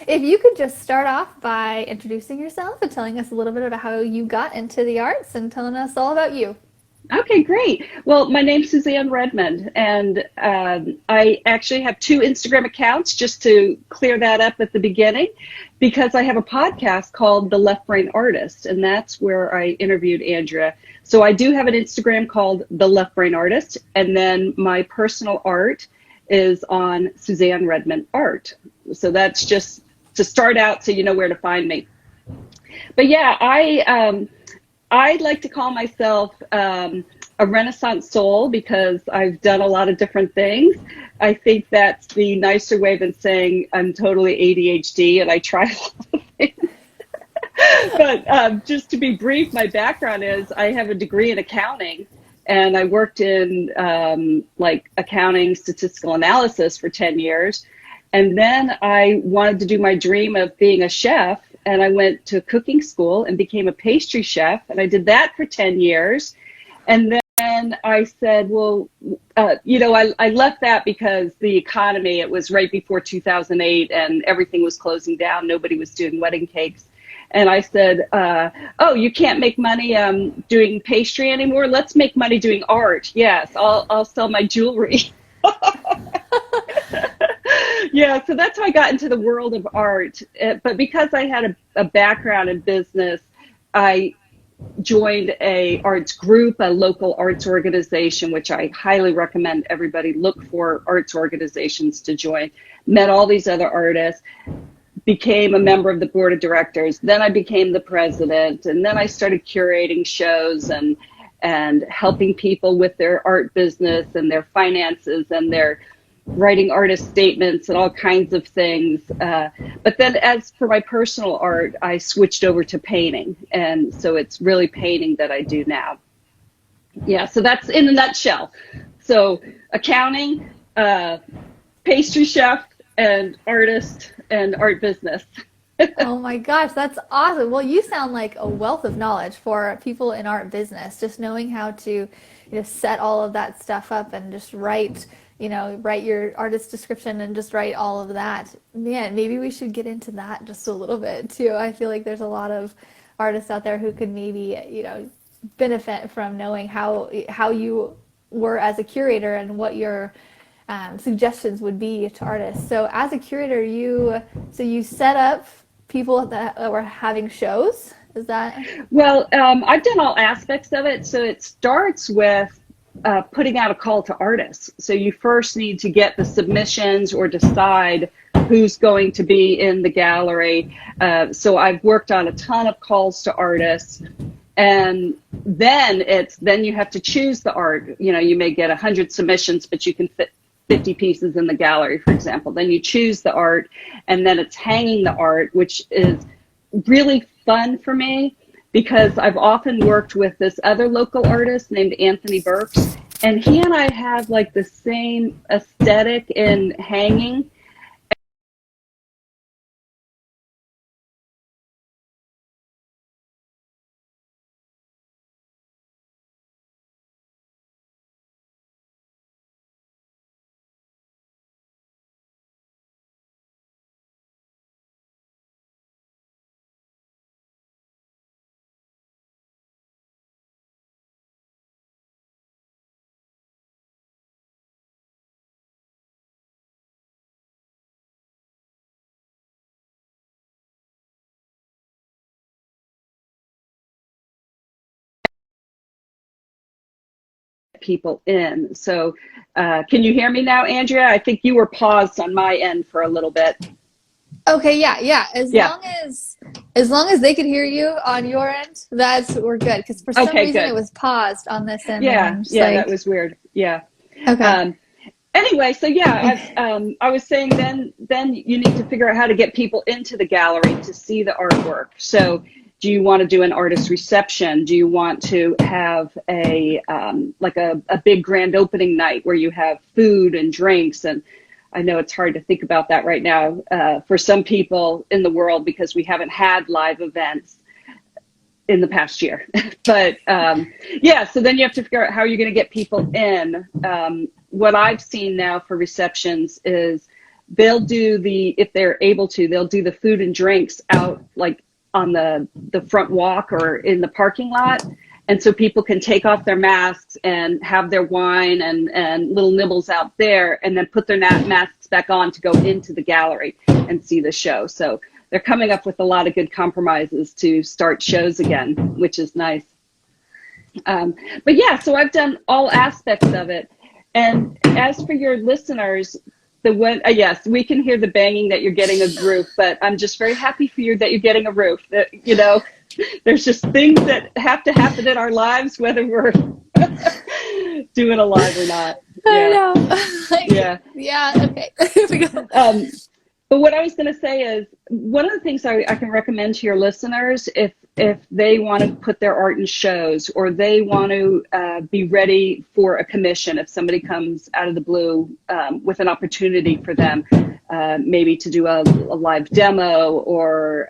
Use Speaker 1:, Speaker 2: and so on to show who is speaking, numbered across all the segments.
Speaker 1: if you could just start off by introducing yourself and telling us a little bit about how you got into the arts and telling us all about you.
Speaker 2: Okay, great. Well, my name's Suzanne Redmond, and I actually have two Instagram accounts just to clear that up at the beginning because I have a podcast called The Left Brain Artist, and that's where I interviewed Andrea. So I do have an Instagram called The Left Brain Artist, and then my personal art is on Suzanne Redmond Art. So that's just to start out so you know where to find me. But yeah, I like to call myself a Renaissance soul because I've done a lot of different things. I think that's the nicer way than saying I'm totally ADHD and I try a lot of things. But just to be brief, my background is I have a degree in accounting and I worked in like accounting statistical analysis for 10 years. And then I wanted to do my dream of being a chef, and I went to cooking school and became a pastry chef, and I did that for 10 years. And then I said, well, I left that because the economy, it was right before 2008 and everything was closing down. Nobody was doing wedding cakes. And I said, oh, you can't make money doing pastry anymore? Let's make money doing art. Yes, I'll sell my jewelry. Yeah, so that's how I got into the world of art. But because I had a background in business, I joined a arts group, a local arts organization, which I highly recommend everybody look for arts organizations to join. Met all these other artists, became a member of the board of directors. Then I became the president, and then I started curating shows and helping people with their art business and their finances and their writing artist statements and all kinds of things. But then as for my personal art, I switched over to painting. And so it's really painting that I do now. Yeah, so that's in a nutshell. So accounting, pastry chef, and artist and art business.
Speaker 1: Oh my gosh, that's awesome. Well, you sound like a wealth of knowledge for people in art business, just knowing how to, set all of that stuff up and just write your artist description and just write all of that. Man, maybe we should get into that just a little bit too. I feel like there's a lot of artists out there who could maybe, benefit from knowing how you were as a curator and what your suggestions would be to artists. So as a curator, you set up people that were having shows. Is that?
Speaker 2: Well, I've done all aspects of it. So it starts with putting out a call to artists. So you first need to get the submissions or decide who's going to be in the gallery. So I've worked on a ton of calls to artists. And then you have to choose the art. You may get 100 submissions, but you can fit 50 pieces in the gallery, for example. Then you choose the art, and then it's hanging the art, which is really fun for me because I've often worked with this other local artist named Anthony Burks, and he and I have like the same aesthetic in hanging. People in. So can you hear me now, Andrea? I think you were paused on my end for a little bit.
Speaker 1: Okay, yeah.
Speaker 2: Yeah.
Speaker 1: As long as they could hear you on your end, we're good. Because for some reason
Speaker 2: good.
Speaker 1: It was paused on this end.
Speaker 2: Yeah, that was weird. Yeah.
Speaker 1: Okay.
Speaker 2: Anyway, so yeah, I was saying then you need to figure out how to get people into the gallery to see the artwork. So do you want to do an artist reception? Do you want to have a big grand opening night where you have food and drinks? And I know it's hard to think about that right now for some people in the world because we haven't had live events in the past year. But so then you have to figure out how you're going to get people in. What I've seen now for receptions is they'll do if they're able to, they'll do the food and drinks out like on the front walk or in the parking lot. And so people can take off their masks and have their wine and little nibbles out there, and then put their masks back on to go into the gallery and see the show. So they're coming up with a lot of good compromises to start shows again, which is nice. But yeah, so I've done all aspects of it. And as for your listeners, yes, we can hear the banging that you're getting a roof, but I'm just very happy for you that you're getting a roof. That, you know, there's just things that have to happen in our lives, whether we're doing a live or not. Yeah.
Speaker 1: I know.
Speaker 2: Yeah.
Speaker 1: Yeah. Okay.
Speaker 2: But what I was going to say is, one of the things I can recommend to your listeners, if they want to put their art in shows, or they want to be ready for a commission, if somebody comes out of the blue with an opportunity for them, maybe to do a live demo or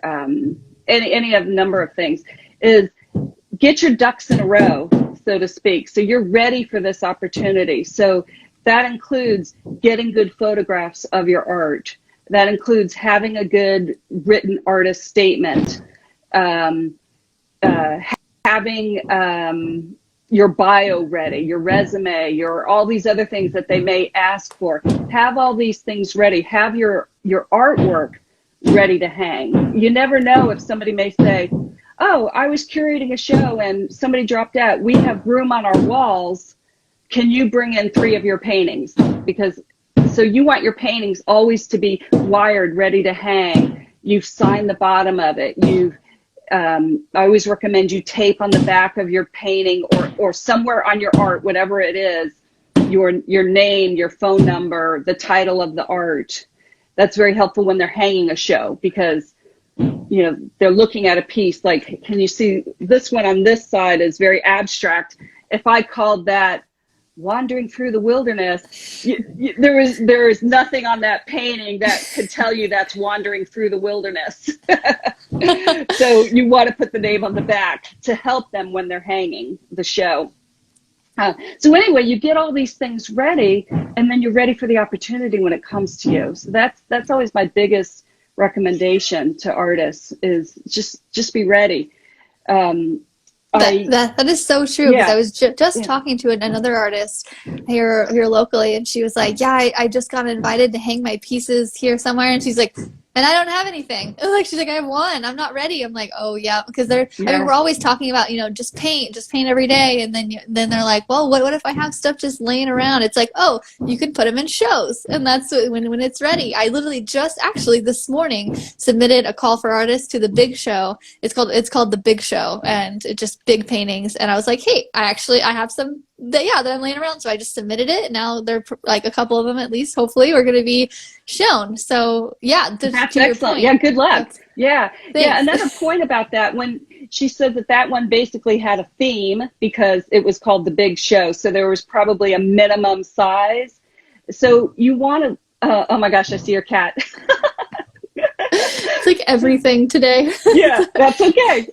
Speaker 2: any of a number of things, is get your ducks in a row, so to speak. So you're ready for this opportunity. So that includes getting good photographs of your art. That includes having a good written artist statement, having your bio ready, your resume, all these other things that they may ask for. Have all these things ready. Have your artwork ready to hang. You never know if somebody may say, oh, I was curating a show and somebody dropped out. We have room on our walls. Can you bring in 3 of your paintings? So you want your paintings always to be wired, ready to hang. You've signed the bottom of it. I always recommend you tape on the back of your painting or somewhere on your art, whatever it is, your name, your phone number, the title of the art. That's very helpful when they're hanging a show, because they're looking at a piece like, can you see this one on this side is very abstract. If I called that Wandering Through the Wilderness, there is nothing on that painting that could tell you that's Wandering Through the Wilderness. So you want to put the name on the back to help them when they're hanging the show. So anyway, you get all these things ready, and then you're ready for the opportunity when it comes to you. So that's always my biggest recommendation to artists, is just be ready.
Speaker 1: That is so true, because
Speaker 2: Yeah.
Speaker 1: I was just talking to another artist here locally, and she was like, yeah, I just got invited to hang my pieces here somewhere, and she's like, and I don't have anything. She's like, I have one. I'm not ready. I'm like, oh yeah, because I mean, we're always talking about, just paint every day, and then they're like, well, what if I have stuff just laying around? It's like, oh, you can put them in shows, and that's when it's ready. I literally just actually this morning submitted a call for artists to the Big Show. It's called the Big Show, and it's just big paintings. And I was like, hey, I have some that I'm laying around, so I just submitted it. Now they're like a couple of them at least, hopefully, are going to be shown. So yeah,
Speaker 2: that's excellent. Yeah, good luck. Yeah. Another point about that, when she said that one basically had a theme because it was called the Big Show, so there was probably a minimum size. So you want to oh my gosh, I see your cat.
Speaker 1: It's like everything today.
Speaker 2: Yeah, that's okay.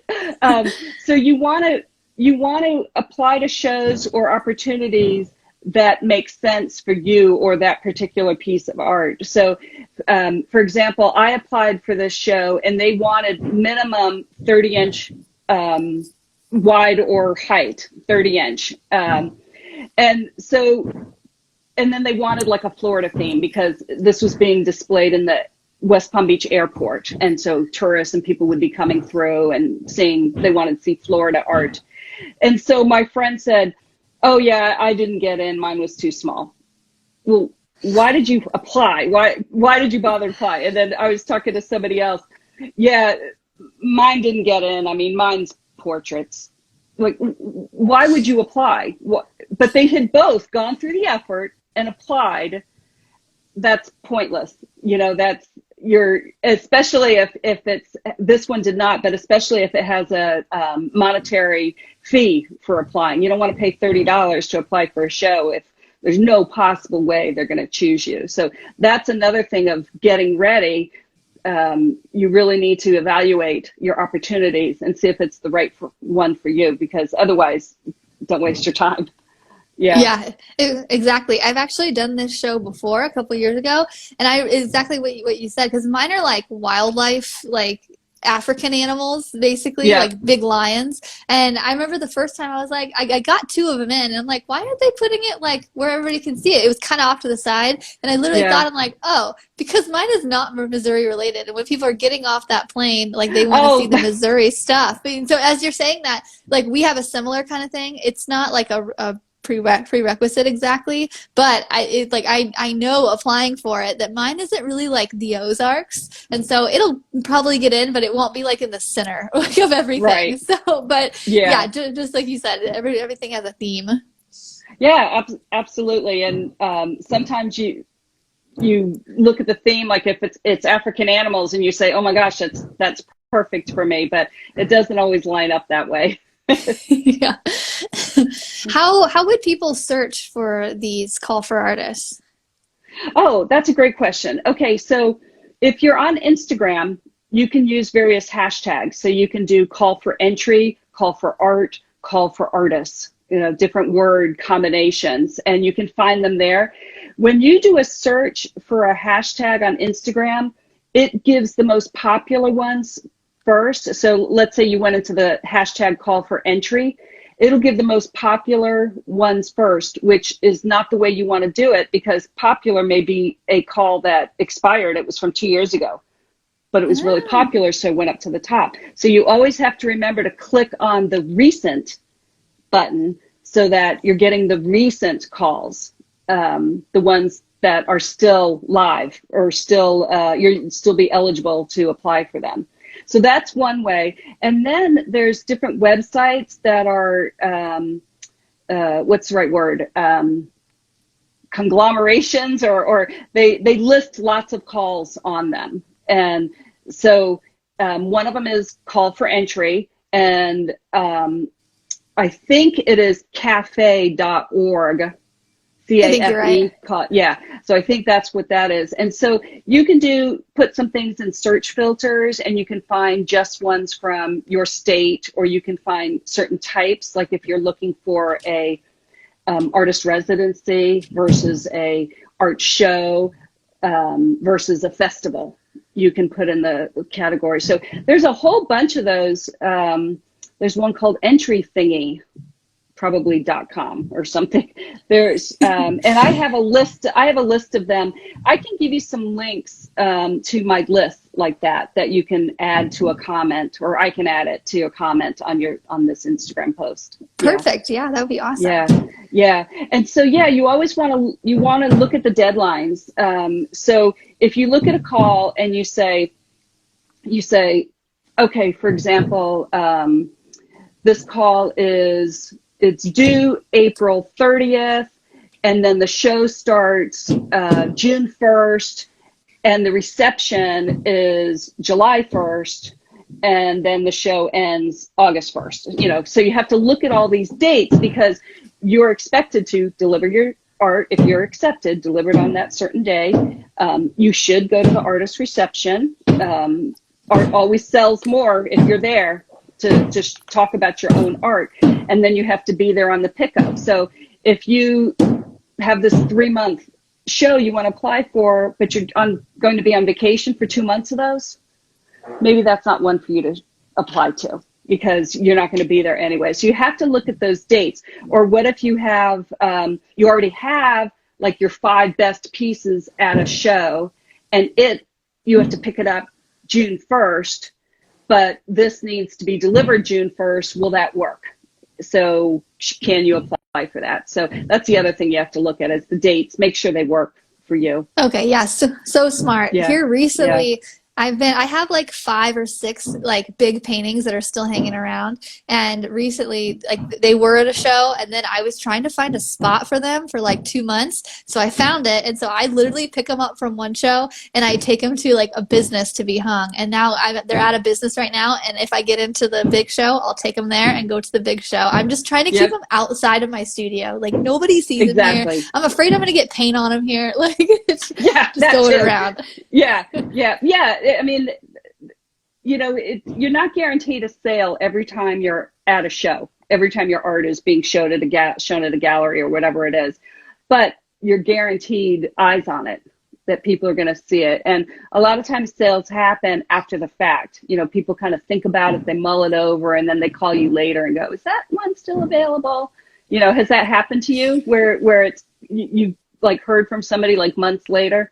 Speaker 2: So you want to apply to shows or opportunities that make sense for you or that particular piece of art. So, for example, I applied for this show, and they wanted minimum 30-inch wide or height, 30-inch. And then they wanted like a Florida theme, because this was being displayed in the West Palm Beach airport. And so tourists and people would be coming through and they wanted to see Florida art. And so my friend said, oh yeah, I didn't get in. Mine was too small. Well, why did you apply? Why did you bother to apply? And then I was talking to somebody else. Yeah, mine didn't get in. I mean, mine's portraits. Like, why would you apply? But they had both gone through the effort and applied. That's pointless. Especially if it's, this one did not, but especially if it has a monetary fee for applying. You don't want to pay $30 to apply for a show if there's no possible way they're going to choose you. So that's another thing of getting ready. You really need to evaluate your opportunities and see if it's the right one for you, because otherwise, don't waste your time. Yeah.
Speaker 1: Yeah, exactly. I've actually done this show before a couple years ago, and I exactly what you said, because mine are like wildlife, like African animals, basically,
Speaker 2: Yeah.
Speaker 1: like big lions. And I remember the first time I was like, I got two of them in, and I'm like, why aren't they putting it like where everybody can see it? It was kind of off to the side, and I literally
Speaker 2: Yeah.
Speaker 1: thought, I'm like, oh, because mine is not Missouri related, and when people are getting off that plane, like they want to see
Speaker 2: Oh,
Speaker 1: the Missouri stuff. And so as you're saying that, like we have a similar kind of thing. It's not like a prerequisite exactly, but I know applying for it that mine isn't really like the Ozarks, and so it'll probably get in, but it won't be like in the center like, of everything.
Speaker 2: right.
Speaker 1: So, but yeah,
Speaker 2: Yeah.
Speaker 1: just like you said, everything has a theme.
Speaker 2: Yeah, absolutely. And sometimes you look at the theme, like if it's African animals, and you say, "Oh my gosh, that's perfect for me," but it doesn't always line up that way.
Speaker 1: Yeah. How would people search for these call for artists?
Speaker 2: Oh, that's a great question. Okay, so if you're on Instagram, you can use various hashtags. So you can do call for entry, call for art, call for artists, different word combinations, and you can find them there. When you do a search for a hashtag on Instagram, it gives the most popular ones first. So let's say you went into the hashtag call for entry. It'll give the most popular ones first, which is not the way you want to do it, because popular may be a call that expired. It was from 2 years ago, but it was really
Speaker 1: Ah,
Speaker 2: popular, so it went up to the top. So you always have to remember to click on the recent button so that you're getting the recent calls, the ones that are still live or still, you'll still be eligible to apply for them. So that's one way. And then there's different websites that are, what's the right word? Conglomerations, or they list lots of calls on them. And so one of them is call for entry, and I think it is cafe.org.
Speaker 1: I think you're
Speaker 2: CAFE,
Speaker 1: right.
Speaker 2: yeah. So I think that's what that is. And so you can put some things in search filters, and you can find just ones from your state, or you can find certain types. Like if you're looking for a artist residency versus a art show versus a festival, you can put in the category. So there's a whole bunch of those. There's one called Entry Thingy, probably.com or something. There's and I have a list of them. I can give you some links to my list like that you can add to a comment, or I can add it to a comment on this Instagram post. Yeah.
Speaker 1: Perfect. Yeah, that would be awesome.
Speaker 2: Yeah. Yeah. And so yeah, you always want to look at the deadlines. So if you look at a call and you say, okay, for example, this call it's due April 30th, and then the show starts June 1st, and the reception is July 1st, and then the show ends August 1st. So you have to look at all these dates, because you're expected to deliver your art, if you're accepted, delivered on that certain day. You should go to the artist reception. Art always sells more if you're there to just talk about your own art, and then you have to be there on the pickup. So if you have this 3-month show you want to apply for, but you're going to be on vacation for 2 months of those, maybe that's not one for you to apply to, because you're not going to be there anyway. So you have to look at those dates. Or what if you have, you already have like your 5 best pieces at a show, and you have to pick it up June 1st, but this needs to be delivered June 1st. Will that work? So can you apply for that? So that's the other thing you have to look at, is the dates. Make sure they work for you.
Speaker 1: Okay, yeah, so smart.
Speaker 2: Yeah.
Speaker 1: Here
Speaker 2: Yeah.
Speaker 1: recently, I have like 5 or 6 like big paintings that are still hanging around. And recently, like they were at a show, and then I was trying to find a spot for them for like 2 months. So I found it, and so I literally pick them up from one show and I take them to like a business to be hung. And now they're out of business right now. And if I get into the big show, I'll take them there and go to the big show. I'm just trying to keep
Speaker 2: Yep.
Speaker 1: them outside of my studio. Like nobody sees them here.
Speaker 2: Exactly.
Speaker 1: I'm afraid I'm gonna get paint on them here. Like it's
Speaker 2: Yeah.
Speaker 1: just
Speaker 2: That
Speaker 1: going
Speaker 2: too.
Speaker 1: around.
Speaker 2: Yeah. Yeah. Yeah. I mean, you're not guaranteed a sale every time you're at a show. every time your art is being shown at a gallery or whatever it is, but you're guaranteed eyes on it, that people are going to see it. And a lot of times sales happen after the fact. You know, people kind of think about it, they mull it over, and then they call you later and go, is that one still available? You know, has that happened to you where it's, you like heard from somebody like months later?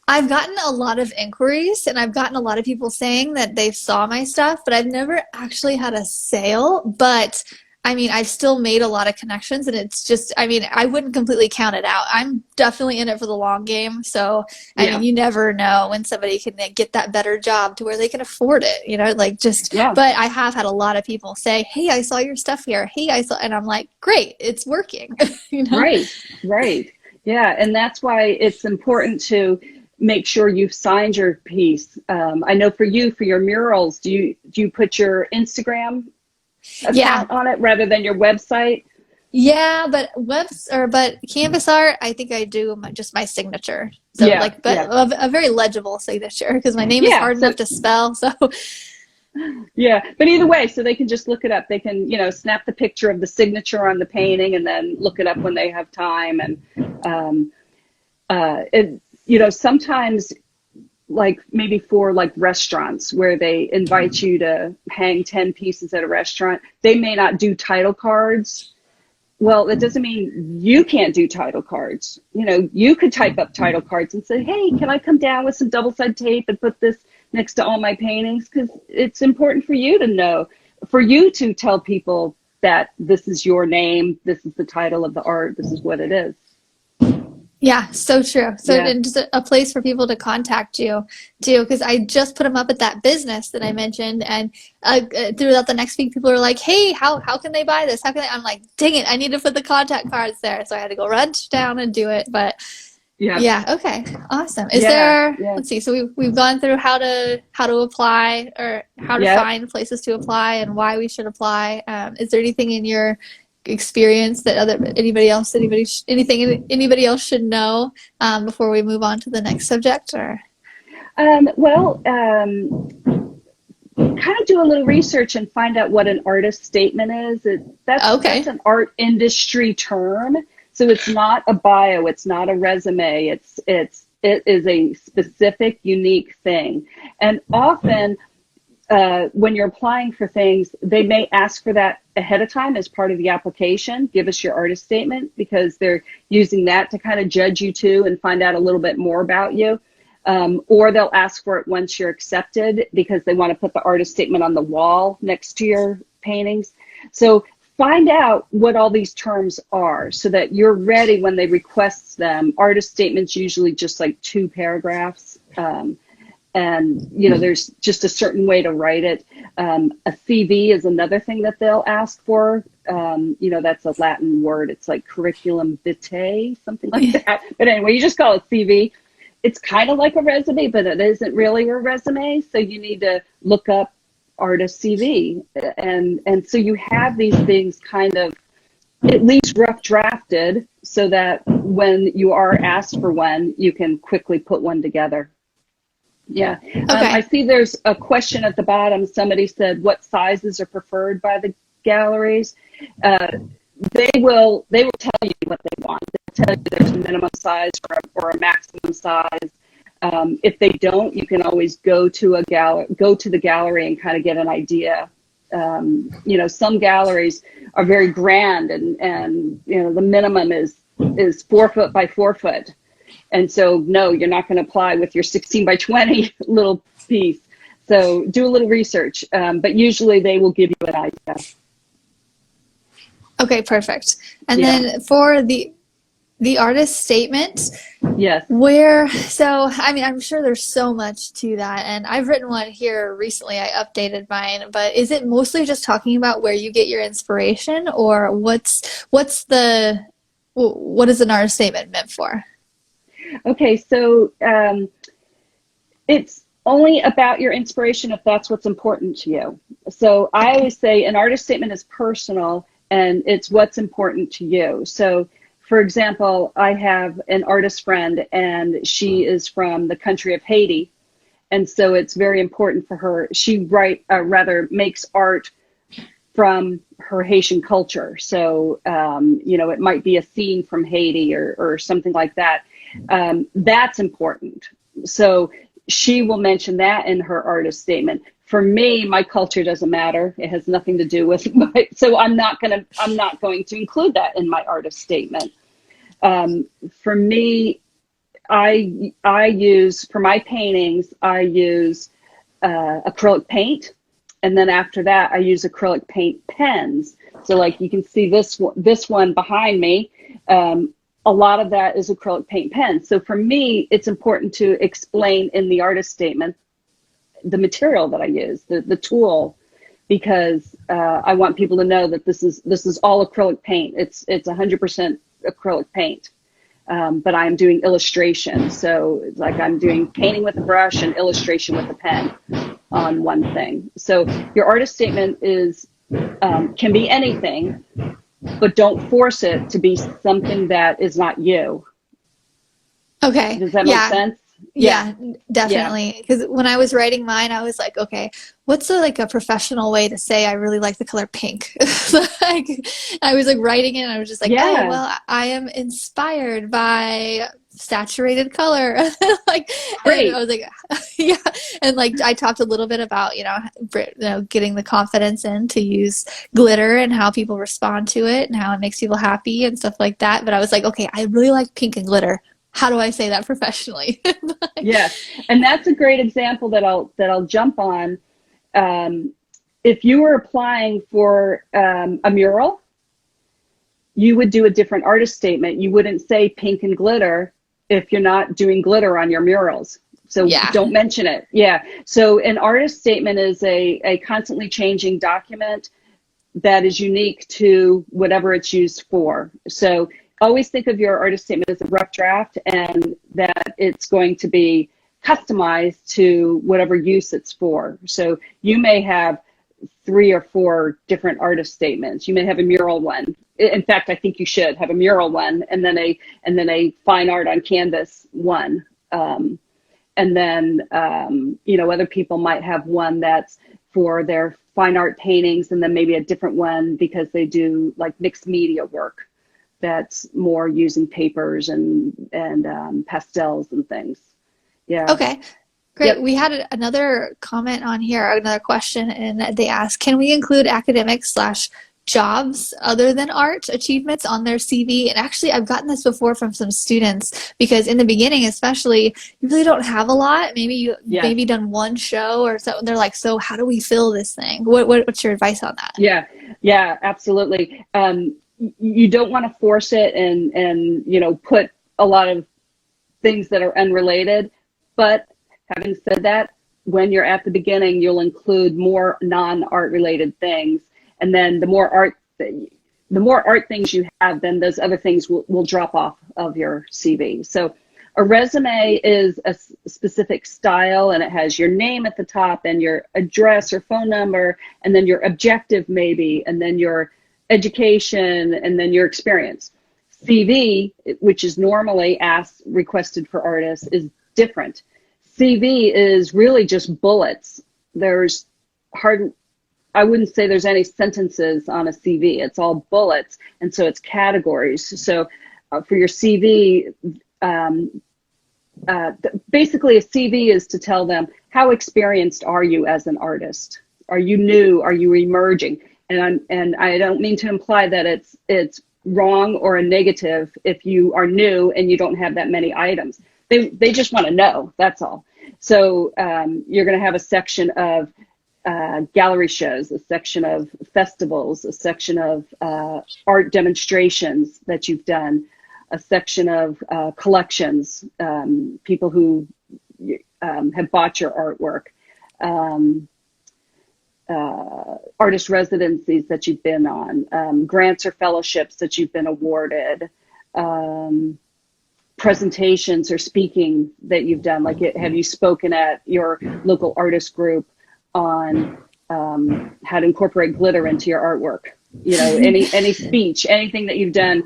Speaker 1: I've gotten a lot of inquiries, and I've gotten a lot of people saying that they saw my stuff, but I've never actually had a sale. But I mean, I've still made a lot of connections, and it's just, I mean, I wouldn't completely count it out. I'm definitely in it for the long game. So, I mean, you never know when somebody can get that better job to where they can afford it, you know, like just, but I have had a lot of people say, hey, I saw your stuff here. Hey, I saw, and I'm like, great, it's working. You know?
Speaker 2: Right. Yeah. And that's why it's important to make sure you've signed your piece. I know for you, for your murals, do you put your Instagram account on it rather than your website?
Speaker 1: Yeah, but but canvas art, I think I do just my signature. So a very legible signature, because my name is hard enough to spell. So
Speaker 2: yeah, but either way, so they can just look it up. They can, you know, snap the picture of the signature on the painting and then look it up when they have time. And you know, sometimes, like maybe for like restaurants where they invite you to hang 10 pieces at a restaurant, they may not do title cards. Well, that doesn't mean you can't do title cards. You know, you could type up title cards and say, hey, can I come down with some double-sided tape and put this next to all my paintings? Because it's important for you to know, for you to tell people that this is your name, this is the title of the art, this is what it is.
Speaker 1: Yeah, so true. So and just a place for people to contact you too, because I just put them up at that business that I mentioned, and throughout the next week, people are like, "Hey, how can they buy this? How can they?" I'm like, "Dang it, I need to put the contact cards there," so I had to go run down and do it. But okay, awesome. Is there? Let's see. So we've gone through how to apply, or how to find places to apply, and why we should apply. Is there anything in your experience that anybody else should know before we move on to the next subject? Or
Speaker 2: kind of do a little research and find out what an artist statement is. That's an art industry term, so it's not a bio, it's not a resume, it is a specific, unique thing. And often when you're applying for things, they may ask for that ahead of time as part of the application. Give us your artist statement, because they're using that to kind of judge you too and find out a little bit more about you. Or they'll ask for it once you're accepted, because they want to put the artist statement on the wall next to your paintings. So find out what all these terms are so that you're ready when they request them. Artist statements usually just like 2 paragraphs. And, you know, there's just a certain way to write it. A CV is another thing that they'll ask for. You know, that's a Latin word. It's like curriculum vitae, something like that. But anyway, you just call it CV. It's kind of like a resume, but it isn't really a resume. So you need to look up artist CV. And so you have these things kind of at least rough drafted so that when you are asked for one, you can quickly put one together. Yeah. I see there's a question at the bottom. Somebody said, what sizes are preferred by the galleries? They will tell you what they want. They'll tell you there's a minimum size or a maximum size. If they don't, you can always go to the gallery and kind of get an idea. You know, some galleries are very grand, and you know, the minimum is 4 foot by 4 foot. And so, no, you're not going to apply with your 16 by 20 little piece. So do a little research, but usually they will give you an idea.
Speaker 1: Okay, perfect. And then for the artist statement, so, I mean, I'm sure there's so much to that, and I've written one here recently. I updated mine, but is it mostly just talking about where you get your inspiration, or what is an artist statement meant for?
Speaker 2: Okay, so it's only about your inspiration if that's what's important to you. So I always say an artist statement is personal, and it's what's important to you. So, for example, I have an artist friend, and she is from the country of Haiti, and so it's very important for her. She makes art from her Haitian culture. So, it might be a scene from Haiti or something like that. That's important. So she will mention that in her artist statement. For me, my culture doesn't matter. It has nothing to do with so I'm not going to include that in my artist statement. For me, I use, for my paintings, I use acrylic paint. And then after that, I use acrylic paint pens. So like you can see this one behind me, a lot of that is acrylic paint pens. So for me, it's important to explain in the artist statement the material that I use, the tool, because I want people to know that this is all acrylic paint. It's 100% acrylic paint. But I'm doing illustration. So it's like I'm doing painting with a brush and illustration with a pen on one thing. So your artist statement can be anything, but don't force it to be something that is not you.
Speaker 1: Okay.
Speaker 2: Does that make sense?
Speaker 1: Yeah, definitely. Because when I was writing mine, I was like, okay, what's a professional way to say I really like the color pink? Like, I was like writing it, and I was just like, oh, well, I am inspired by saturated color. Like, and I was like, yeah. And like, I talked a little bit about, getting the confidence in to use glitter and how people respond to it and how it makes people happy and stuff like that. But I was like, okay, I really like pink and glitter. How do I say that professionally?
Speaker 2: Yes, and that's a great example that I'll jump on. If you were applying for a mural, you would do a different artist statement. You wouldn't say pink and glitter if you're not doing glitter on your murals. So don't mention it. Yeah. So an artist statement is a constantly changing document that is unique to whatever it's used for. So always think of your artist statement as a rough draft, and that it's going to be customized to whatever use it's for. So you may have 3 or 4 different artist statements. You may have a mural one. In fact, I think you should have a mural one, and then a fine art on canvas one. And then, other people might have one that's for their fine art paintings, and then maybe a different one because they do like mixed media work. That's more using papers and pastels and things. Yeah.
Speaker 1: Okay, great. Yep. We had another comment on here, another question, and they asked, can we include academic/jobs other than art achievements on their CV? And actually, I've gotten this before from some students, because in the beginning, especially, you really don't have a lot. Maybe you maybe done one show or so. They're like, so how do we fill this thing? What's your advice on that?
Speaker 2: Yeah, absolutely. You don't want to force it and put a lot of things that are unrelated. But having said that, when you're at the beginning, you'll include more non-art related things. And then the more art things you have, then those other things will drop off of your CV. So a resume is a specific style, and it has your name at the top and your address or phone number, and then your objective maybe, and then your education, and then your experience. CV, which is normally requested for artists, is different. CV is really just bullets. I wouldn't say there's any sentences on a CV. It's all bullets, and so it's categories. So for your CV, basically a CV is to tell them, how experienced are you as an artist? Are you new? Are you emerging? And I don't mean to imply that it's wrong or a negative if you are new and you don't have that many items. They just want to know, that's all. So you're going to have a section of gallery shows, a section of festivals, a section of art demonstrations that you've done, a section of collections, people who have bought your artwork, artist residencies that you've been on, grants or fellowships that you've been awarded, presentations or speaking that you've done, like have you spoken at your local artist group on how to incorporate glitter into your artwork? Any speech, anything that you've done,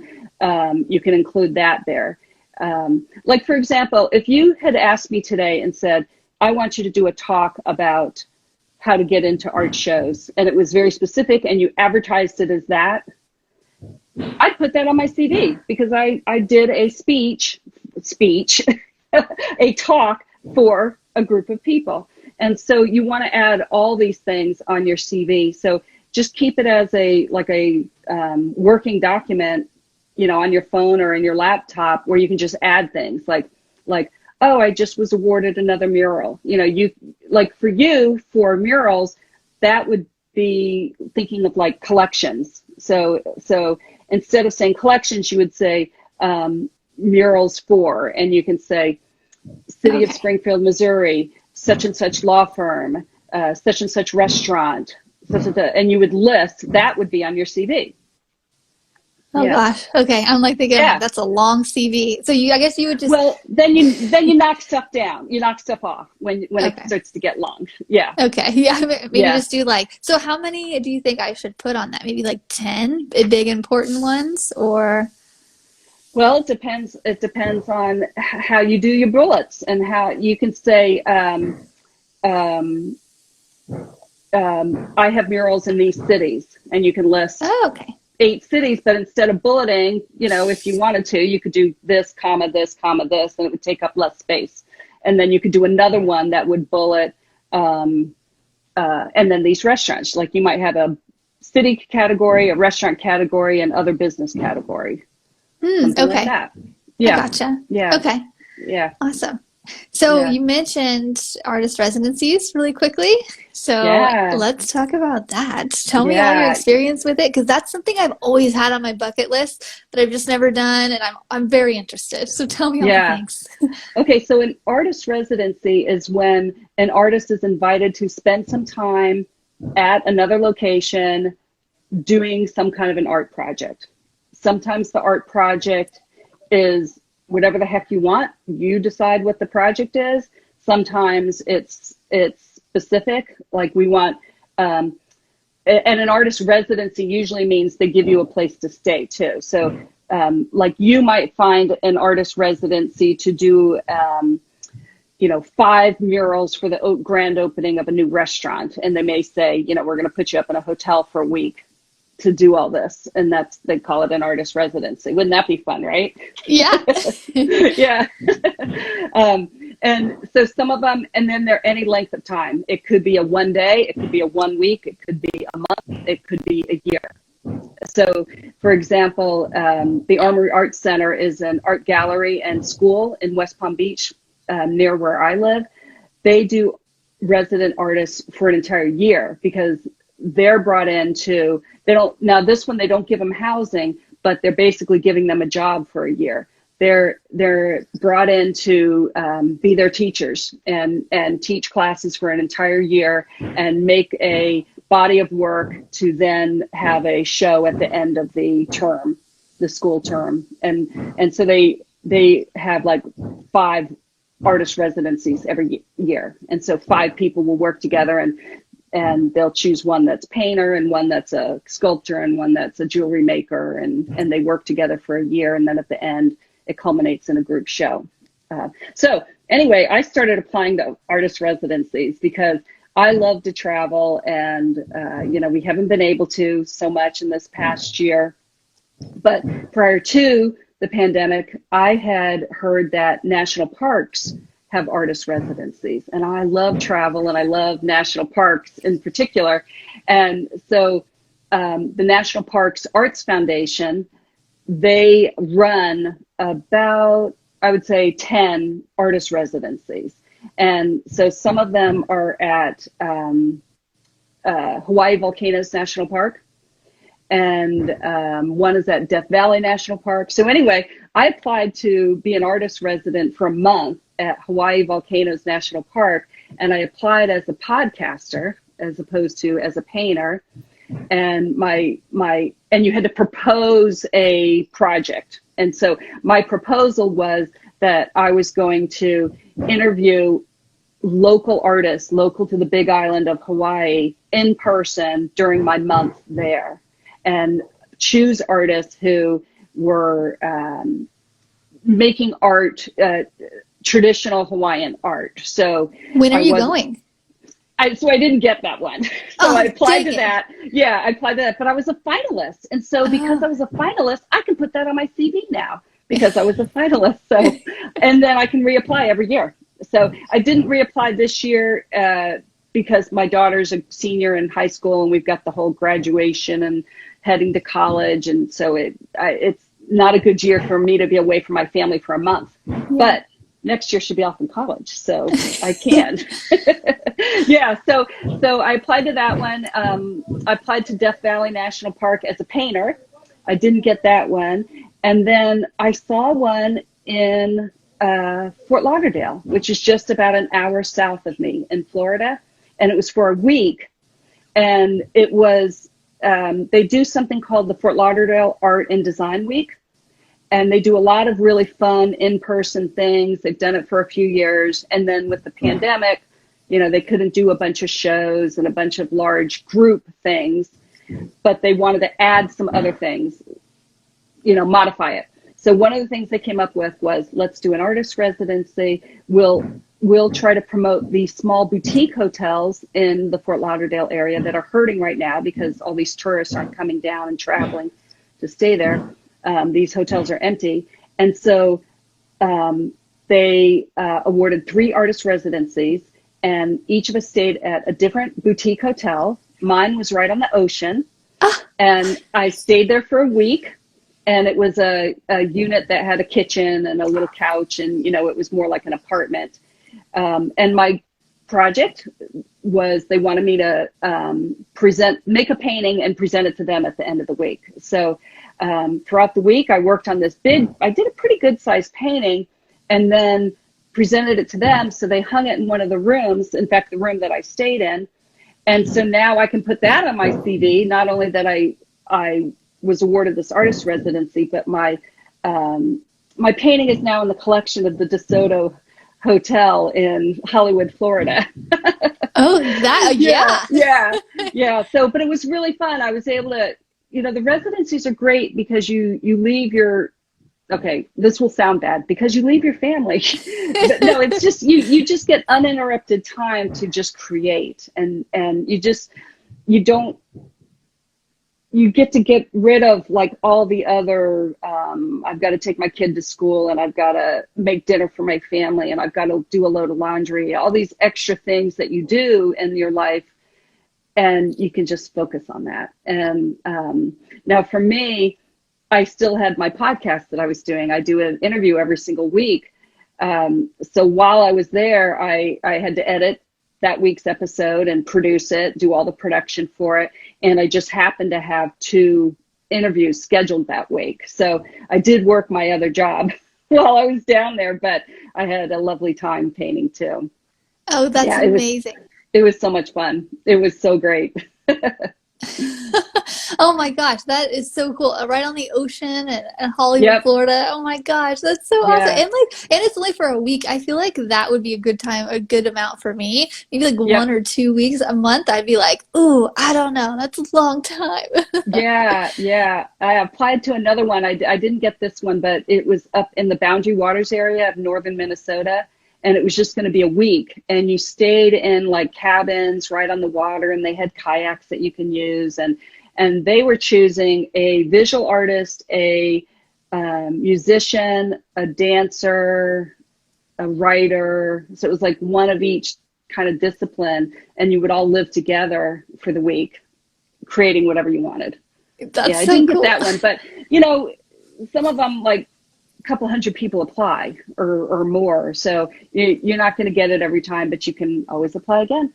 Speaker 2: you can include that there. Like, for example, if you had asked me today and said, I want you to do a talk about how to get into art shows, and it was very specific, and you advertised it as that, I put that on my CV because I did a speech, a talk for a group of people. And so you want to add all these things on your CV. So just keep it as a working document, on your phone or in your laptop, where you can just add things like, oh, I just was awarded another mural. For murals, that would be thinking of like collections. So instead of saying collections, you would say murals for, and you can say City of Springfield, Missouri, such and such law firm, such and such restaurant, and you would list, that would be on your CV.
Speaker 1: Oh gosh. Okay. I'm like thinking, that's a long CV. So I guess you would just.
Speaker 2: Well, then you knock stuff down. You knock stuff off when it starts to get long. Yeah.
Speaker 1: Okay. Yeah. Maybe just do so how many do you think I should put on that? Maybe 10 big important ones, or?
Speaker 2: Well, it depends. It depends on how you do your bullets, and how you can say, I have murals in these cities, and you can list 8 cities, but instead of bulleting, if you wanted to, you could do this, comma, this, comma, this, and it would take up less space. And then you could do another one that would bullet, and then these restaurants, like you might have a city category, a restaurant category, and other business category. Something like that. Yeah.
Speaker 1: I gotcha.
Speaker 2: Yeah.
Speaker 1: Okay.
Speaker 2: Yeah.
Speaker 1: Awesome. So you mentioned artist residencies really quickly. So let's talk about that. Tell me all your experience with it, because that's something I've always had on my bucket list, but I've just never done, and I'm very interested. So tell me all the things.
Speaker 2: Okay, so an artist residency is when an artist is invited to spend some time at another location doing some kind of an art project. Sometimes the art project is whatever the heck you want. You decide what the project is. Sometimes it's specific, like we want, and an artist residency usually means they give you a place to stay too. So like you might find an artist residency to do, 5 murals for the grand opening of a new restaurant. And they may say, we're going to put you up in a hotel for a week to do all this, and they call it an artist residency. Wouldn't that be fun, right?
Speaker 1: Yeah.
Speaker 2: Yeah. And so some of them, and then they're any length of time. It could be a 1 day, it could be a 1 week, it could be a month, it could be a year. So, for example, the Armory Art Center is an art gallery and school in West Palm Beach, near where I live. They do resident artists for an entire year, because they're brought in to, now this one, they don't give them housing, but they're basically giving them a job for a year. They're brought in to be their teachers and teach classes for an entire year and make a body of work to then have a show at the end of the term, the school term. And so they have 5 artist residencies every year. And so 5 people will work together, and they'll choose one that's painter, and one that's a sculptor, and one that's a jewelry maker, and they work together for a year, and then at the end it culminates in a group show. So anyway, I started applying to artist residencies because I love to travel, and we haven't been able to so much in this past year. But prior to the pandemic, I had heard that national parks have artist residencies, and I love travel, and I love national parks in particular. And so the National Parks Arts Foundation, they run about, I would say, 10 artist residencies. And so some of them are at Hawaii Volcanoes National Park, and one is at Death Valley National Park. So anyway, I applied to be an artist resident for a month at Hawaii Volcanoes National Park, and I applied as a podcaster as opposed to as a painter. And and you had to propose a project. And so my proposal was that I was going to interview local artists, local to the Big Island of Hawaii, in person during my month there, and choose artists who were making art, traditional Hawaiian art. So
Speaker 1: when are you going?
Speaker 2: So I didn't get that one. So
Speaker 1: Oh,
Speaker 2: I applied
Speaker 1: dang
Speaker 2: to
Speaker 1: it.
Speaker 2: that. Yeah, I applied to that, but I was a finalist. And so because
Speaker 1: Oh.
Speaker 2: I was a finalist, I can put that on my CV now because I was a finalist. So, and then I can reapply every year. So I didn't reapply this year because my daughter's a senior in high school and we've got the whole graduation and heading to college. And so it's not a good year for me to be away from my family for a month.
Speaker 1: Yeah.
Speaker 2: But next year she'll be off in college, so I can. Yeah, so I applied to that one. I applied to Death Valley National Park as a painter. I didn't get that one. And then I saw one in Fort Lauderdale, which is just about an hour south of me in Florida. And it was for a week. And it was, they do something called the Fort Lauderdale Art and Design Week. And they do a lot of really fun in-person things. They've done it for a few years. And then with the pandemic, they couldn't do a bunch of shows and a bunch of large group things, but they wanted to add some other things, modify it. So one of the things they came up with was, let's do an artist residency. We'll try to promote these small boutique hotels in the Fort Lauderdale area that are hurting right now because all these tourists aren't coming down and traveling to stay there. These hotels are empty. And so they awarded 3 artist residencies, and each of us stayed at a different boutique hotel. Mine was right on the ocean. And I stayed there for a week. And it was a unit that had a kitchen and a little couch, and, it was more like an apartment. And my project was they wanted me to make a painting and present it to them at the end of the week. So throughout the week, I worked on this I did a pretty good sized painting and then presented it to them. So they hung it in one of the rooms, in fact, the room that I stayed in. And so now I can put that on my CV, not only that I was awarded this artist residency, but my painting is now in the collection of the DeSoto Hotel in Hollywood, Florida.
Speaker 1: Oh, that,
Speaker 2: yeah. So, but it was really fun. I was able to, the residencies are great because you leave this will sound bad, because you leave your family. But no, it's just, you just get uninterrupted time to just create, and you get to get rid of like all the other, I've got to take my kid to school and I've got to make dinner for my family and I've got to do a load of laundry, all these extra things that you do in your life, and you can just focus on that. And now for me, I still had my podcast that I was doing. I do an interview every single week. So while I was there, I had to edit that week's episode and produce it, do all the production for it. And I just happened to have 2 interviews scheduled that week. So I did work my other job while I was down there, but I had a lovely time painting too.
Speaker 1: Oh, that's amazing.
Speaker 2: It was so much fun. It was so great.
Speaker 1: Oh my gosh, that is so cool. Right on the ocean and Hollywood,
Speaker 2: Yep.
Speaker 1: Florida. Oh my gosh, that's so awesome. And it's only for a week. I feel like that would be a good amount for me. Maybe like 1 or 2 weeks a month. I'd be like, ooh, I don't know. That's a long time.
Speaker 2: Yeah. I applied to another one. I didn't get this one, but it was up in the Boundary Waters area of northern Minnesota. And it was just going to be a week, and you stayed in like cabins right on the water, and they had kayaks that you can use. And they were choosing a visual artist, a musician, a dancer, a writer. So it was like one of each kind of discipline, and you would all live together for the week, creating whatever you wanted.
Speaker 1: That's
Speaker 2: I
Speaker 1: so
Speaker 2: didn't
Speaker 1: cool.
Speaker 2: get that one, but some of them, like a couple hundred people apply or more. So you're not going to get it every time, but you can always apply again.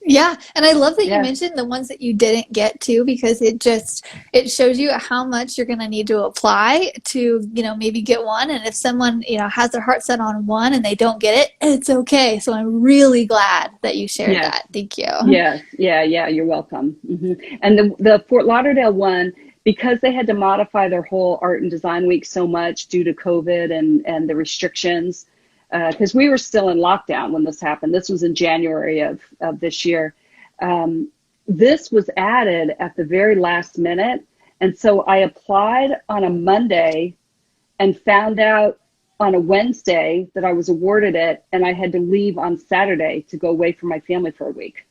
Speaker 1: Yeah, and I love that you mentioned the ones that you didn't get to, because it shows you how much you're going to need to apply to, maybe get one. And if someone, has their heart set on one and they don't get it, it's okay. So I'm really glad that you shared that. Thank you.
Speaker 2: Yes. Yeah. You're welcome. Mm-hmm. And the Fort Lauderdale one, because they had to modify their whole art and design week so much due to COVID and the restrictions, because we were still in lockdown when this happened. This was in January of this year. This was added at the very last minute. And so I applied on a Monday and found out on a Wednesday that I was awarded it, and I had to leave on Saturday to go away from my family for a week.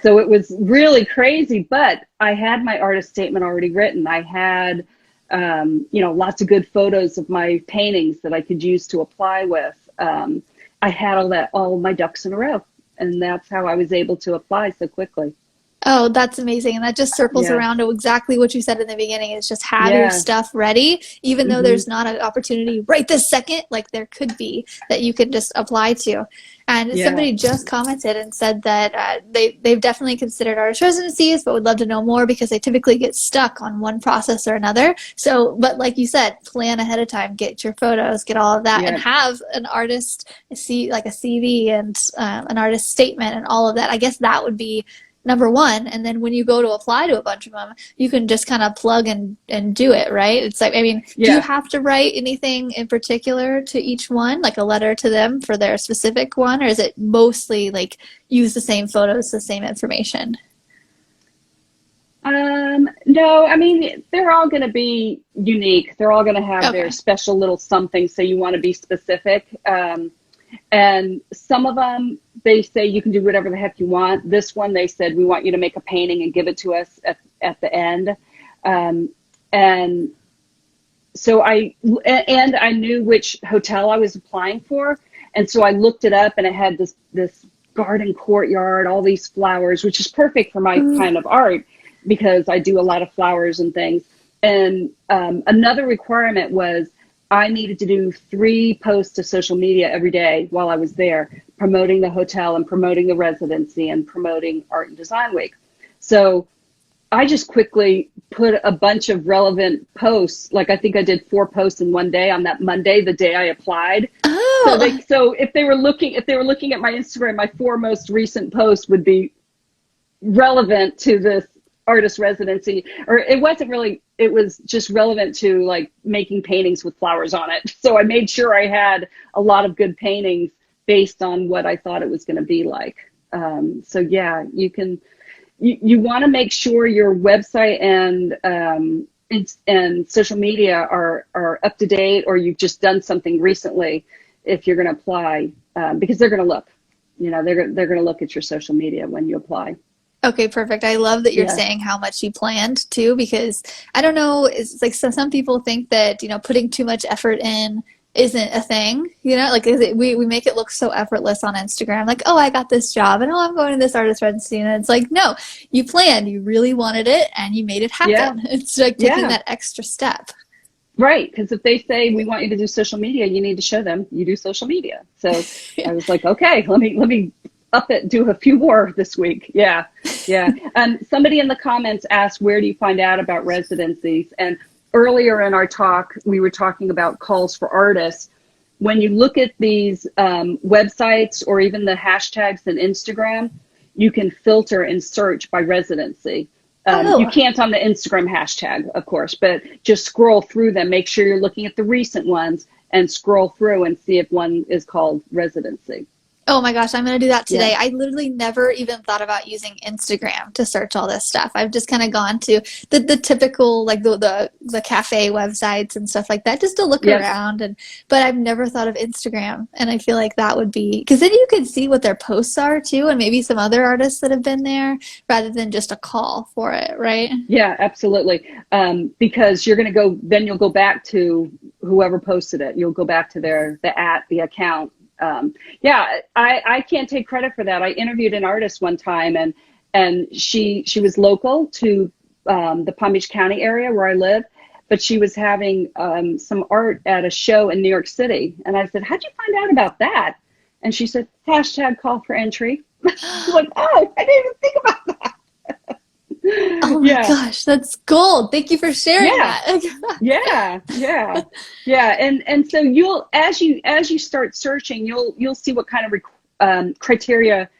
Speaker 2: So it was really crazy, but I had my artist statement already written. I had, lots of good photos of my paintings that I could use to apply with. I had all my ducks in a row, and that's how I was able to apply so quickly.
Speaker 1: Oh, that's amazing. And that just circles
Speaker 2: Yeah.
Speaker 1: around to exactly what you said in the beginning is just have your
Speaker 2: Yeah.
Speaker 1: stuff ready, even though
Speaker 2: Hmm.
Speaker 1: there's not an opportunity right this second, like there could be that you could just apply to. And
Speaker 2: Yeah.
Speaker 1: somebody just commented and said that they've definitely considered artist residencies, but would love to know more because they typically get stuck on one process or another. So, but like you said, plan ahead of time, get your photos, get all of that, and
Speaker 2: Yeah.
Speaker 1: have an artist like a CV and an artist statement and all of that. I guess that would be number one. And then when you go to apply to a bunch of them, you can just kind of plug and do it, right? It's like, I mean, do you
Speaker 2: Yeah.
Speaker 1: have to write anything in particular to each one, like a letter to them for their specific one, or is it mostly like use the same photos, the same information?
Speaker 2: No, I mean, they're all going to be unique. They're all going to have their
Speaker 1: Okay.
Speaker 2: special little something. So you want to be specific. And some of them, they say you can do whatever the heck you want. This one, they said, we want you to make a painting and give it to us at the end. And so I knew which hotel I was applying for. And so I looked it up, and it had this garden courtyard, all these flowers, which is perfect for my kind of art because I do a lot of flowers and things. And another requirement was I needed to do 3 posts to social media every day while I was there, promoting the hotel and promoting the residency and promoting Art and Design Week. So I just quickly put a bunch of relevant posts. Like I think I did 4 posts in one day on that Monday, the day I applied.
Speaker 1: Oh,
Speaker 2: So if they were looking at my Instagram, my 4 most recent posts would be relevant to this artist residency, or it was just relevant to like making paintings with flowers on it. So I made sure I had a lot of good paintings based on what I thought it was going to be like. So yeah, you want to make sure your website and social media are up to date, or you've just done something recently if you're going to apply, because they're going to look, they're going to look at your social media when you apply.
Speaker 1: okay, perfect. I love that you're
Speaker 2: Yeah.
Speaker 1: saying how much you planned too, because I don't know, it's like some people think that, putting too much effort in isn't a thing, like we make it look so effortless on Instagram, like, oh, I got this job and oh, I'm going to this artist residency. And it's like, no, you planned, you really wanted it and you made it
Speaker 2: Yeah.
Speaker 1: happen. It's like taking
Speaker 2: Yeah.
Speaker 1: that extra step.
Speaker 2: Right. Because if they say we want you to do social media, you need to show them you do social media. So I was like, okay, let me up it, do a few more this week. Yeah. Yeah. Somebody in the comments asked, where do you find out about residencies? And earlier in our talk, we were talking about calls for artists. When you look at these websites or even the hashtags in Instagram, you can filter and search by residency. You
Speaker 1: Oh,
Speaker 2: can't on the Instagram hashtag, of course, but just scroll through them. Make sure you're looking at the recent ones and scroll through and see if one is called residency.
Speaker 1: oh my gosh, I'm going to do that today.
Speaker 2: Yeah.
Speaker 1: I literally never even thought about using Instagram to search all this stuff. I've just kind of gone to the typical, like the cafe websites and stuff like that, just to look
Speaker 2: Yes.
Speaker 1: around. But I've never thought of Instagram. And I feel like that would be, because then you can see what their posts are too, and maybe some other artists that have been there rather than just a call for it, right?
Speaker 2: Yeah, absolutely. Because you'll go back to whoever posted it. You'll go back to the account. Yeah, I can't take credit for that. I interviewed an artist one time, and she was local to the Palm Beach County area where I live, but she was having some art at a show in New York City. And I said, how'd you find out about that? And she said, hashtag call for entry. I was like, oh, I didn't even think about that.
Speaker 1: Oh my
Speaker 2: Yeah.
Speaker 1: gosh, that's gold. Thank you for sharing
Speaker 2: Yeah.
Speaker 1: that.
Speaker 2: Yeah. And so as you start searching, you'll see what kind of criteria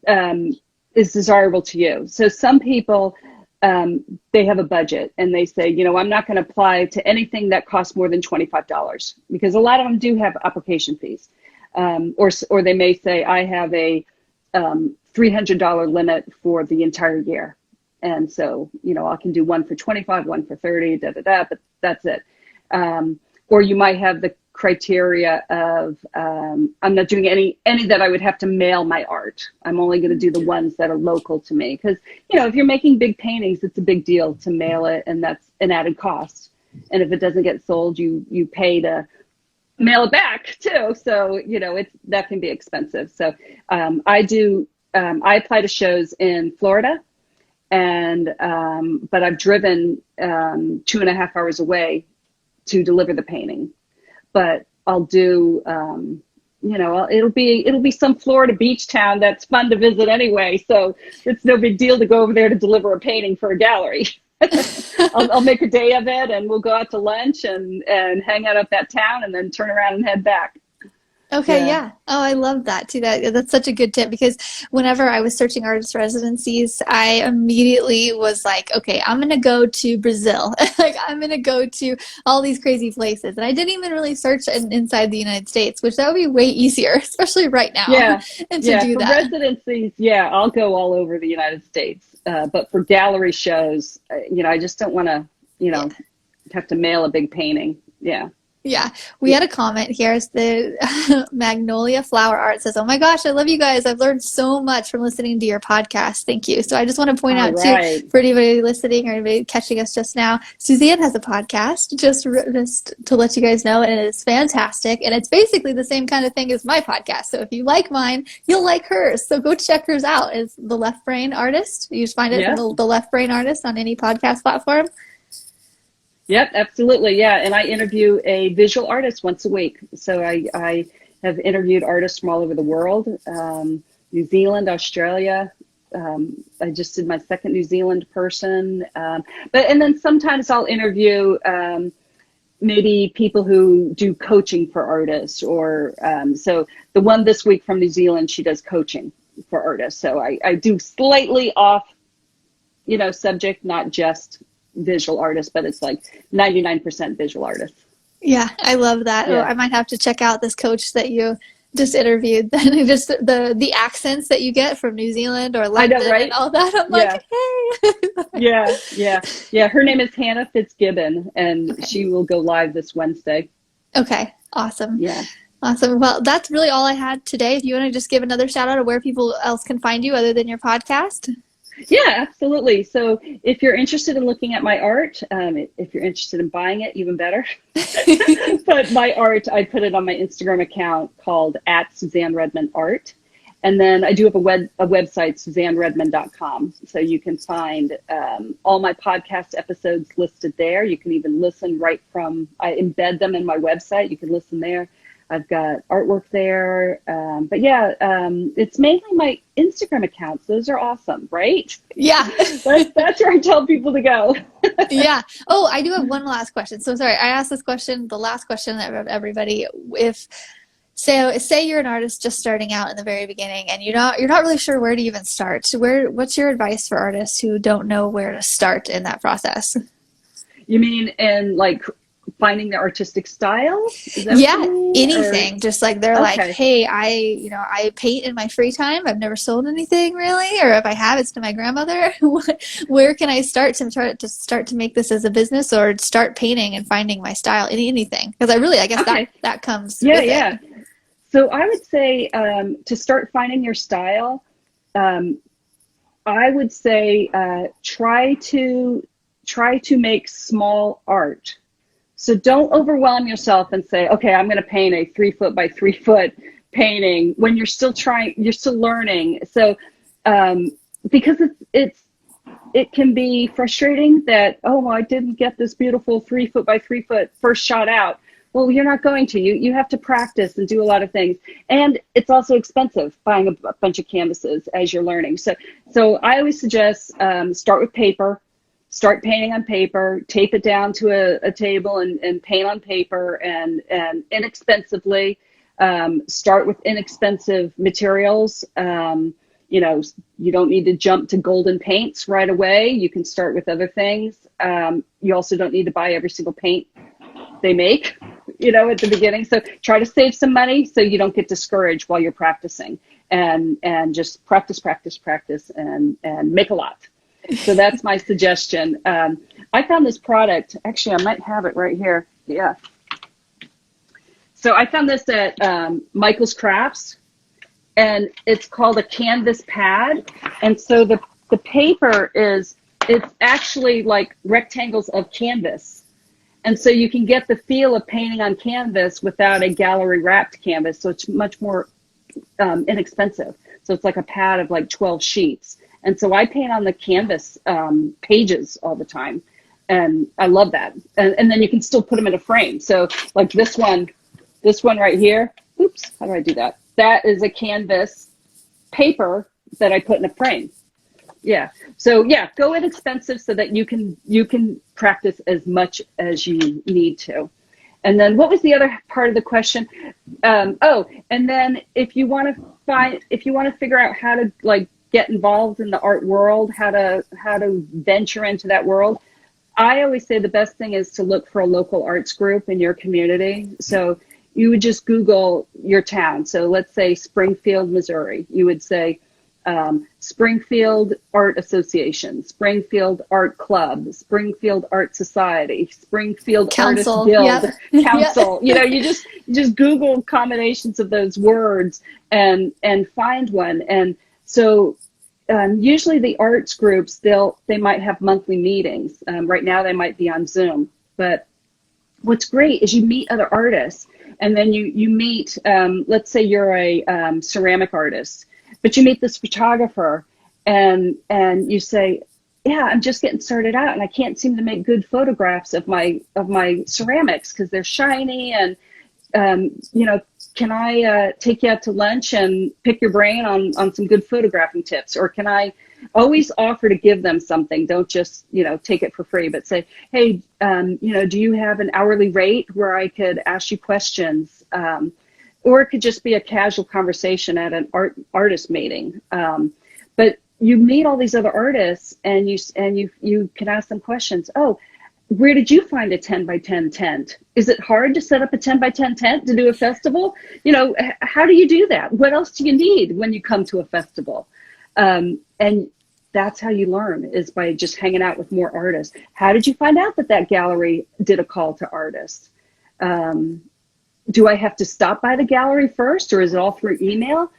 Speaker 2: is desirable to you. So some people, they have a budget and they say, I'm not going to apply to anything that costs more than $25, because a lot of them do have application fees. Or they may say, I have a $300 limit for the entire year. And so, I can do one for 25, one for 30, but that's it. Or you might have the criteria of I'm not doing any that I would have to mail my art. I'm only going to do the ones that are local to me, because if you're making big paintings, it's a big deal to mail it, and that's an added cost. And if it doesn't get sold, you pay to mail it back too. So that can be expensive. So I apply to shows in Florida, and but I've driven 2.5 hours away to deliver the painting. But I'll do, it'll be some Florida beach town that's fun to visit anyway. So it's no big deal to go over there to deliver a painting for a gallery. I'll make a day of it, and we'll go out to lunch and hang out at that town, and then turn around and head back.
Speaker 1: Okay, yeah. Oh, I love that too. That's such a good tip, because whenever I was searching artist residencies, I immediately was like, okay, I'm going to go to Brazil. Like, I'm going to go to all these crazy places. And I didn't even really search inside the United States, which that would be way easier, especially right now.
Speaker 2: Yeah.
Speaker 1: And to do
Speaker 2: for
Speaker 1: that.
Speaker 2: Residencies, I'll go all over the United States. But for gallery shows, I just don't want to, have to mail a big painting. Yeah.
Speaker 1: Yeah, we had a comment here. It's the Magnolia Flower Art says, "Oh my gosh, I love you guys. I've learned so much from listening to your podcast. Thank you." So I just want to point out too, for anybody listening or anybody catching us just now, Suzanne has a podcast, just to let you guys know, and it is fantastic. And it's basically the same kind of thing as my podcast. So if you like mine, you'll like hers. So go check hers out. It's The Left Brain Artist. You just find it from the Left Brain Artist on any podcast platform.
Speaker 2: Yep, absolutely. Yeah. And I interview a visual artist once a week. So I have interviewed artists from all over the world, New Zealand, Australia. I just did my second New Zealand person. And then sometimes I'll interview maybe people who do coaching for artists, or so the one this week from New Zealand, she does coaching for artists. So I do slightly off, subject, not just visual artist, but it's like 99% visual artist.
Speaker 1: Yeah, I love that. Yeah. Oh, I might have to check out this coach that you just interviewed. Then just the accents that you get from New Zealand or London, right? And all that. I'm like, hey.
Speaker 2: Yeah. Her name is Hannah Fitzgibbon, and she will go live this Wednesday.
Speaker 1: Okay, awesome.
Speaker 2: Yeah.
Speaker 1: Awesome. Well, that's really all I had today. If you want to just give another shout out of where people else can find you other than your podcast.
Speaker 2: Yeah, absolutely. So if you're interested in looking at my art, if you're interested in buying it, even better. But my art, I put it on my Instagram account called @SuzanneRedmondArt. And then I do have a website, SuzanneRedmond.com. So you can find all my podcast episodes listed there. You can even listen right from, I embed them in my website. You can listen there. I've got artwork there. But it's mainly my Instagram accounts. Those are awesome, right?
Speaker 1: Yeah.
Speaker 2: That's where I tell people to go.
Speaker 1: Yeah. Oh, I do have one last question. So sorry, I asked this question, the last question of everybody. Say you're an artist just starting out in the very beginning, and you're not really sure where to even start. What's your advice for artists who don't know where to start in that process? You
Speaker 2: mean in like finding the artistic style?
Speaker 1: Anything. Or, just like they're like, hey, I paint in my free time. I've never sold anything really, or if I have, it's to my grandmother. Where can I start to make this as a business, or start painting and finding my style in anything? Because I guess that comes with it.
Speaker 2: So I would say to start finding your style, I would say try to make small art. So don't overwhelm yourself and say, okay, I'm going to paint a 3 foot by 3 foot painting when you're still learning. So because it can be frustrating that, I didn't get this beautiful 3 foot by 3 foot first shot out. Well, you're not going to. You have to practice and do a lot of things. And it's also expensive buying a bunch of canvases as you're learning. So I always suggest start with paper. Start painting on paper, tape it down to a table and paint on paper, and inexpensively. Start with inexpensive materials. You don't need to jump to golden paints right away. You can start with other things. You also don't need to buy every single paint they make, at the beginning. So try to save some money so you don't get discouraged while you're practicing, and just practice and make a lot. So that's my suggestion. I found this product. Actually, I might have it right here. Yeah. So I found this at Michael's Crafts, and it's called a canvas pad. And so the paper it's actually like rectangles of canvas. And so you can get the feel of painting on canvas without a gallery wrapped canvas. So it's much more inexpensive. So it's like a pad of like 12 sheets. And so I paint on the canvas pages all the time. And I love that. And then you can still put them in a frame. So like this one right here, oops, how do I do that? That is a canvas paper that I put in a frame. Yeah. So yeah, go inexpensive so that you can practice as much as you need to. And then what was the other part of the question? And then if you want to figure out how to like get involved in the art world, how to venture into that world, I always say the best thing is to look for a local arts group in your community. So you would just Google your town. So let's say Springfield, Missouri. You would say Springfield Art Association, Springfield Art Club, Springfield Art Society, Springfield
Speaker 1: Council.
Speaker 2: Artist Guild,
Speaker 1: Yep.
Speaker 2: Council. You know, you just Google combinations of those words and find one. And so usually the arts groups, they might have monthly meetings. Right now they might be on Zoom. But what's great is you meet other artists, and then you meet, let's say you're a ceramic artist, but you meet this photographer and you say, yeah, I'm just getting started out and I can't seem to make good photographs of my ceramics because they're shiny, and can I take you out to lunch and pick your brain on some good photographing tips? Or can I always offer to give them something? Don't just, take it for free, but say, hey, do you have an hourly rate where I could ask you questions? Or it could just be a casual conversation at an artist meeting. But you meet all these other artists and you can ask them questions. Oh, where did you find a 10 by 10 tent? Is it hard to set up a 10 by 10 tent to do a festival? How do you do that? What else do you need when you come to a festival? And that's how you learn, is by just hanging out with more artists. How did you find out that gallery did a call to artists? Do I have to stop by the gallery first, or is it all through email?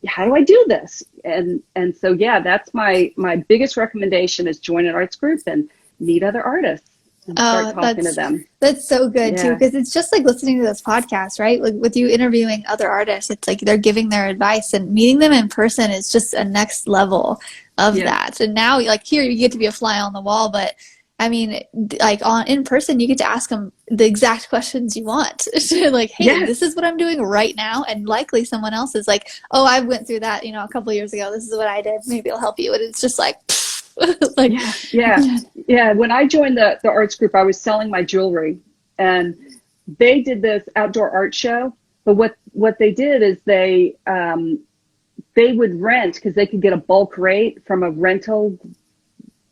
Speaker 2: How do I do this? And so, yeah, that's my biggest recommendation, is join an arts group and meet other artists and start talking to them.
Speaker 1: That's so good too, because it's just like listening to this podcast, right? Like with you interviewing other artists, it's like they're giving their advice, and meeting them in person is just a next level of that. And now, like here, you get to be a fly on the wall, but I mean, like in person, you get to ask them the exact questions you want. Like, hey, this is what I'm doing right now. And likely someone else is like, oh, I went through that, a couple of years ago. This is what I did. Maybe it'll help you. And it's just like, like, yeah. When I joined the arts group, I was selling my jewelry, and they did this outdoor art show. But what they did is they would rent, because they could get a bulk rate from a rental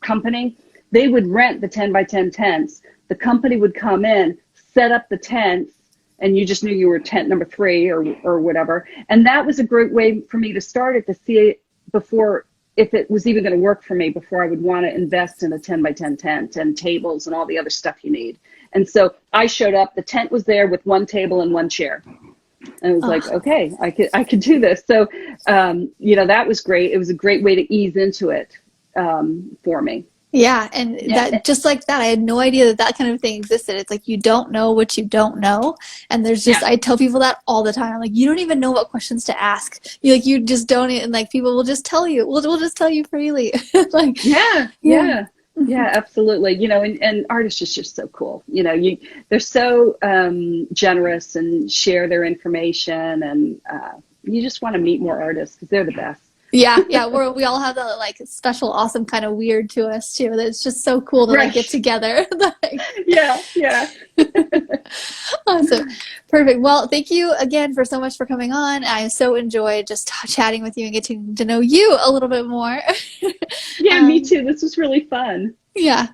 Speaker 1: company. They would rent the 10 by 10 tents. The company would come in, set up the tents, and you just knew you were tent number 3 or whatever. And that was a great way for me to start it, to see it before, if it was even going to work for me, before I would want to invest in a 10 by 10 tent and tables and all the other stuff you need. And so I showed up, the tent was there with one table and one chair. And it was like, okay, I could do this. So, that was great. It was a great way to ease into it for me. Yeah, and that, just like that, I had no idea that kind of thing existed. It's like, you don't know what you don't know, and there's just, I tell people that all the time. I'm like, you don't even know what questions to ask. You just don't, and like people will just tell you. We'll just tell you freely. Like, yeah, absolutely. And artists are just so cool. They're so generous and share their information, and you just want to meet more artists because they're the best. Yeah, we all have that like special, awesome kind of weird to us too. That it's just so cool to like get together. Like, yeah. Awesome, perfect. Well, thank you again for so much for coming on. I so enjoyed just chatting with you and getting to know you a little bit more.
Speaker 2: Yeah, me too. This was really fun.
Speaker 1: Yeah.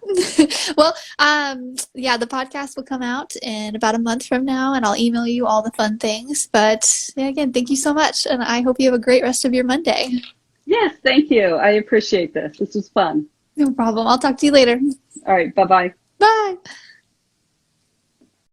Speaker 1: Well, the podcast will come out in about a month from now, and I'll email you all the fun things. But again, thank you so much, and I hope you have a great rest of your Monday.
Speaker 2: Yes, thank you. I appreciate this. This was fun.
Speaker 1: No problem. I'll talk to you later.
Speaker 2: All right. Bye-bye.
Speaker 1: Bye.